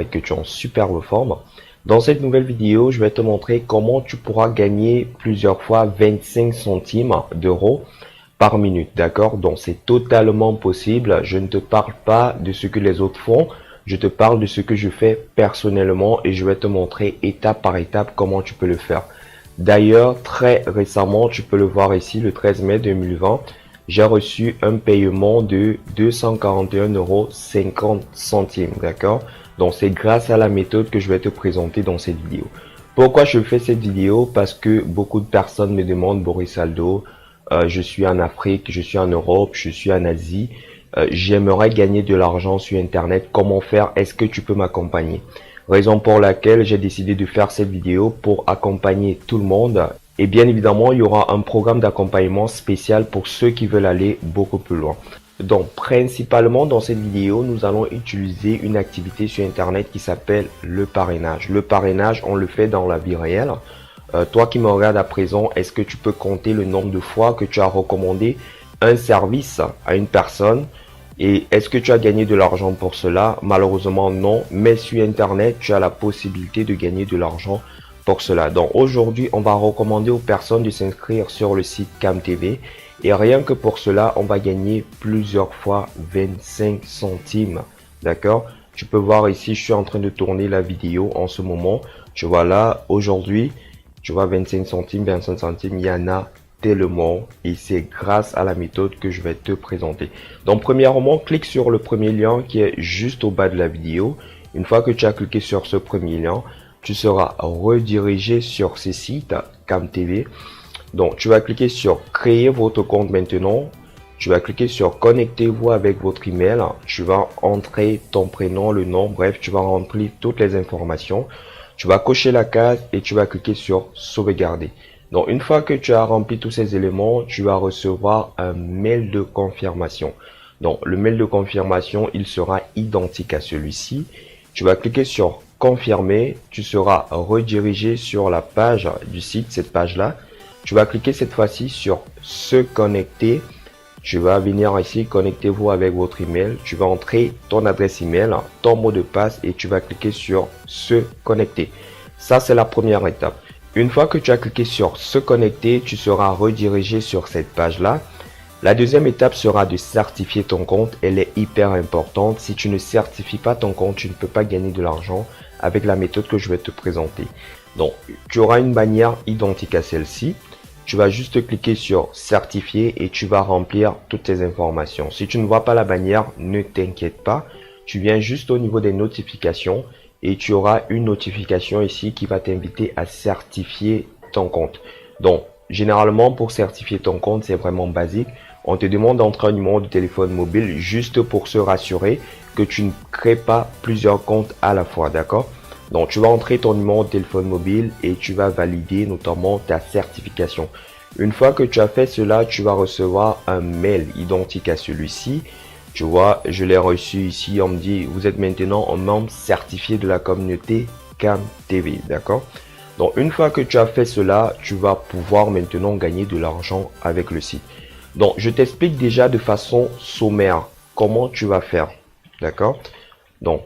et que tu es en superbe forme. Dans cette nouvelle vidéo, je vais te montrer comment tu pourras gagner plusieurs fois 25 centimes d'euros par minute, d'accord? Donc c'est totalement possible. Je ne te parle pas de ce que les autres font, je te parle de ce que je fais personnellement et je vais te montrer étape par étape comment tu peux le faire. D'ailleurs, très récemment, tu peux le voir ici, le 13 mai 2020, j'ai reçu un paiement de 241,50 €, d'accord? Donc c'est grâce à la méthode que je vais te présenter dans cette vidéo. Pourquoi je fais cette vidéo? Parce que beaucoup de personnes me demandent, Boris Aldo, je suis en Afrique, je suis en Europe, je suis en Asie, j'aimerais gagner de l'argent sur Internet, comment faire? Est-ce que tu peux m'accompagner? Raison pour laquelle j'ai décidé de faire cette vidéo pour accompagner tout le monde. Et bien évidemment, il y aura un programme d'accompagnement spécial pour ceux qui veulent aller beaucoup plus loin. Donc, principalement dans cette vidéo, nous allons utiliser une activité sur Internet qui s'appelle le parrainage. Le parrainage, on le fait dans la vie réelle. Toi qui me regardes à présent, est-ce que tu peux compter le nombre de fois que tu as recommandé un service à une personne? Et est-ce que tu as gagné de l'argent pour cela? Malheureusement, non. Mais sur Internet, tu as la possibilité de gagner de l'argent pour cela. Donc aujourd'hui, on va recommander aux personnes de s'inscrire sur le site CamTV. Et rien que pour cela, on va gagner plusieurs fois 25 centimes. D'accord? Tu peux voir ici, je suis en train de tourner la vidéo en ce moment. Tu vois là, aujourd'hui, tu vois 25 centimes, il y en a tellement et c'est grâce à la méthode que je vais te présenter. Donc premièrement, clique sur le premier lien qui est juste au bas de la vidéo. Une fois que tu as cliqué sur ce premier lien, tu seras redirigé sur ce site CamTV. Donc tu vas cliquer sur créer votre compte maintenant. Tu vas cliquer sur connectez-vous avec votre email. Tu vas entrer ton prénom, le nom, bref, tu vas remplir toutes les informations. Tu vas cocher la case et tu vas cliquer sur sauvegarder. Donc, une fois que tu as rempli tous ces éléments, tu vas recevoir un mail de confirmation. Donc, le mail de confirmation, il sera identique à celui-ci. Tu vas cliquer sur confirmer. Tu seras redirigé sur la page du site, cette page-là. Tu vas cliquer cette fois-ci sur se connecter. Tu vas venir ici, connectez-vous avec votre email. Tu vas entrer ton adresse email, ton mot de passe et tu vas cliquer sur se connecter. Ça, c'est la première étape. Une fois que tu as cliqué sur se connecter, tu seras redirigé sur cette page-là. La deuxième étape sera de certifier ton compte. Elle est hyper importante. Si tu ne certifies pas ton compte, tu ne peux pas gagner de l'argent avec la méthode que je vais te présenter. Donc, tu auras une bannière identique à celle-ci. Tu vas juste cliquer sur certifier et tu vas remplir toutes tes informations. Si tu ne vois pas la bannière, ne t'inquiète pas. Tu viens juste au niveau des notifications et tu auras une notification ici qui va t'inviter à certifier ton compte. Donc, généralement, pour certifier ton compte, c'est vraiment basique. On te demande d'entrer un numéro de téléphone mobile juste pour se rassurer que tu ne crées pas plusieurs comptes à la fois, d'accord? Donc, tu vas entrer ton numéro de téléphone mobile et tu vas valider notamment ta certification. Une fois que tu as fait cela, tu vas recevoir un mail identique à celui-ci. Tu vois, je l'ai reçu ici, on me dit, vous êtes maintenant un membre certifié de la communauté CamTV, d'accord? Donc, une fois que tu as fait cela, tu vas pouvoir maintenant gagner de l'argent avec le site. Donc, je t'explique déjà de façon sommaire comment tu vas faire, d'accord? Donc,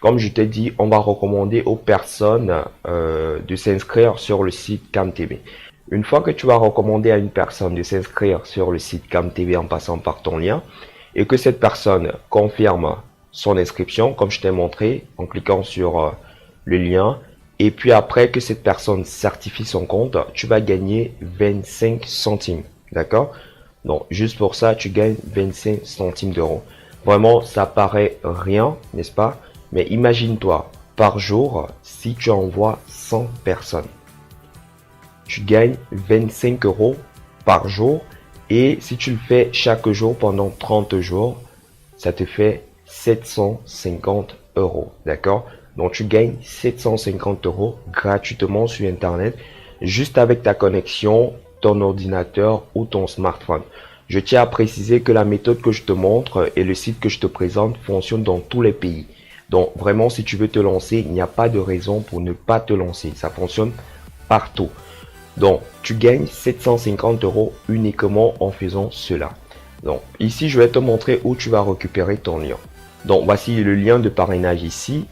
comme je t'ai dit, on va recommander aux personnes de s'inscrire sur le site CamTV. Une fois que tu vas recommander à une personne de s'inscrire sur le site CamTV en passant par ton lien, et que cette personne confirme son inscription, comme je t'ai montré, en cliquant sur le lien, et puis après que cette personne certifie son compte, tu vas gagner 25 centimes, d'accord? Donc, juste pour ça, tu gagnes 25 centimes d'euros. Vraiment, ça paraît rien, n'est-ce pas? Mais imagine-toi, par jour, si tu envoies 100 personnes, tu gagnes 25 € par jour. Et si tu le fais chaque jour pendant 30 jours, ça te fait 750 €. D'accord? Donc, tu gagnes 750 € gratuitement sur Internet, juste avec ta connexion, ton ordinateur ou ton smartphone. Je tiens à préciser que la méthode que je te montre et le site que je te présente fonctionnent dans tous les pays. Donc, vraiment, si tu veux te lancer, il n'y a pas de raison pour ne pas te lancer. Ça fonctionne partout. Donc, tu gagnes 750 € uniquement en faisant cela. Donc, ici, je vais te montrer où tu vas récupérer ton lien. Donc, voici le lien de parrainage ici.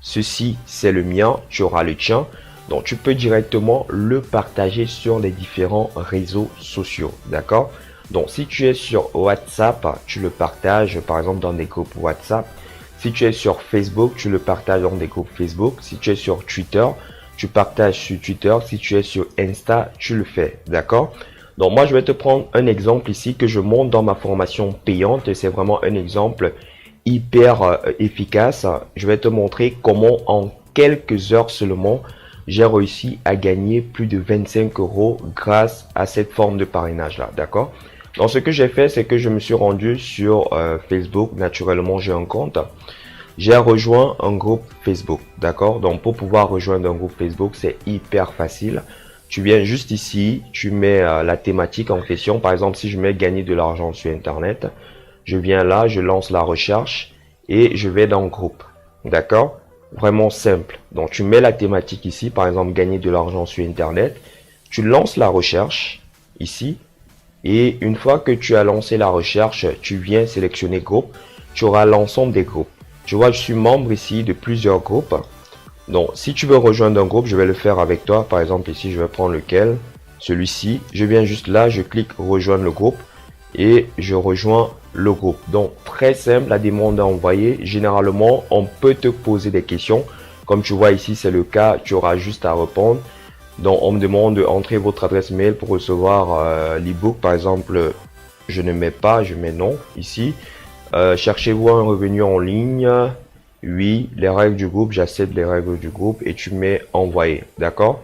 ceci c'est le mien, tu auras le tien. Donc tu peux directement le partager sur les différents réseaux sociaux, d'accord? Donc si tu es sur WhatsApp, tu le partages par exemple dans des groupes WhatsApp. Si tu es sur Facebook, tu le partages dans des groupes Facebook. Si tu es sur Twitter, tu partages sur Twitter. Si tu es sur Insta, tu le fais, d'accord? Donc moi, je vais te prendre un exemple ici que je montre dans ma formation payante. C'est vraiment un exemple hyper efficace. Je vais te montrer comment en quelques heures seulement, j'ai réussi à gagner plus de 25 € grâce à cette forme de parrainage là, d'accord? Donc ce que j'ai fait, c'est que je me suis rendu sur Facebook. Naturellement, j'ai un compte. J'ai rejoint un groupe Facebook, d'accord? Donc pour pouvoir rejoindre un groupe Facebook, c'est hyper facile. Tu viens juste ici, tu mets la thématique en question. Par exemple, si je mets gagner de l'argent sur Internet, je viens là, je lance la recherche et je vais dans groupe, d'accord? Vraiment simple. Donc tu mets la thématique ici, par exemple gagner de l'argent sur Internet. Tu lances la recherche ici. Et une fois que tu as lancé la recherche, tu viens sélectionner groupe. Tu auras l'ensemble des groupes. Tu vois, je suis membre ici de plusieurs groupes. Donc, si tu veux rejoindre un groupe, je vais le faire avec toi. Par exemple, ici, je vais prendre lequel? Celui-ci. Je viens juste là, je clique rejoindre le groupe et je rejoins le groupe. Donc, très simple, la demande à envoyer. Généralement, on peut te poser des questions. Comme tu vois ici, c'est le cas. Tu auras juste à répondre. Donc, on me demande d'entrer votre adresse mail pour recevoir l'ebook. Par exemple, je ne mets pas, je mets non ici. Cherchez-vous un revenu en ligne? Oui, les règles du groupe, j'accepte les règles du groupe et tu mets envoyer, d'accord?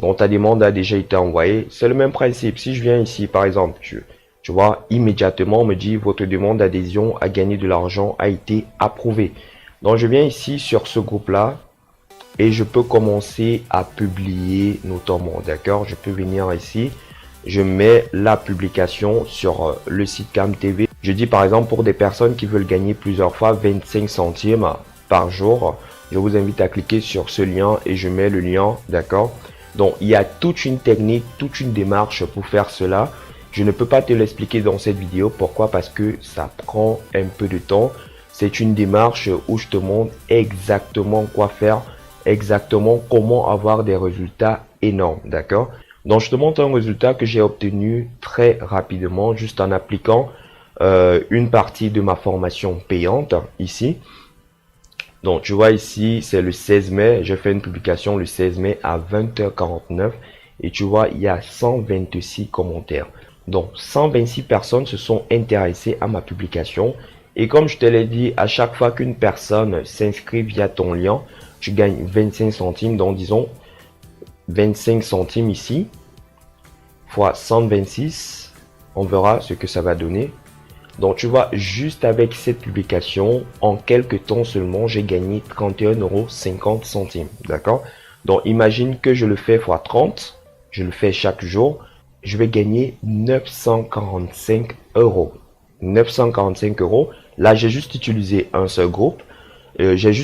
Donc ta demande a déjà été envoyée. C'est le même principe. Si je viens ici, par exemple, tu vois, immédiatement on me dit votre demande d'adhésion à gagner de l'argent a été approuvée. Donc je viens ici sur ce groupe-là et je peux commencer à publier notamment, d'accord? Je peux venir ici. Je mets la publication sur le site CamTV. Je dis par exemple pour des personnes qui veulent gagner plusieurs fois 25 centimes par jour, je vous invite à cliquer sur ce lien et je mets le lien, d'accord? Donc il y a toute une technique, toute une démarche pour faire cela. Je ne peux pas te l'expliquer dans cette vidéo. Pourquoi? Parce que ça prend un peu de temps. C'est une démarche où je te montre exactement quoi faire, exactement comment avoir des résultats énormes, d'accord? Donc je te montre un résultat que j'ai obtenu très rapidement juste en appliquant une partie de ma formation payante ici. Donc tu vois ici, c'est le 16 mai, j'ai fait une publication le 16 mai à 20h49 et tu vois, il y a 126 commentaires. Donc 126 personnes se sont intéressées à ma publication et comme je te l'ai dit, à chaque fois qu'une personne s'inscrit via ton lien, tu gagnes 25 centimes, donc disons 25 centimes ici fois 126, on verra ce que ça va donner. Donc tu vois, juste avec cette publication, en quelques temps seulement, j'ai gagné 31,50 €. D'accord? Donc imagine que je le fais fois 30, je le fais chaque jour, je vais gagner 945 €. 945 €. Là, j'ai juste utilisé un seul groupe. J'ai juste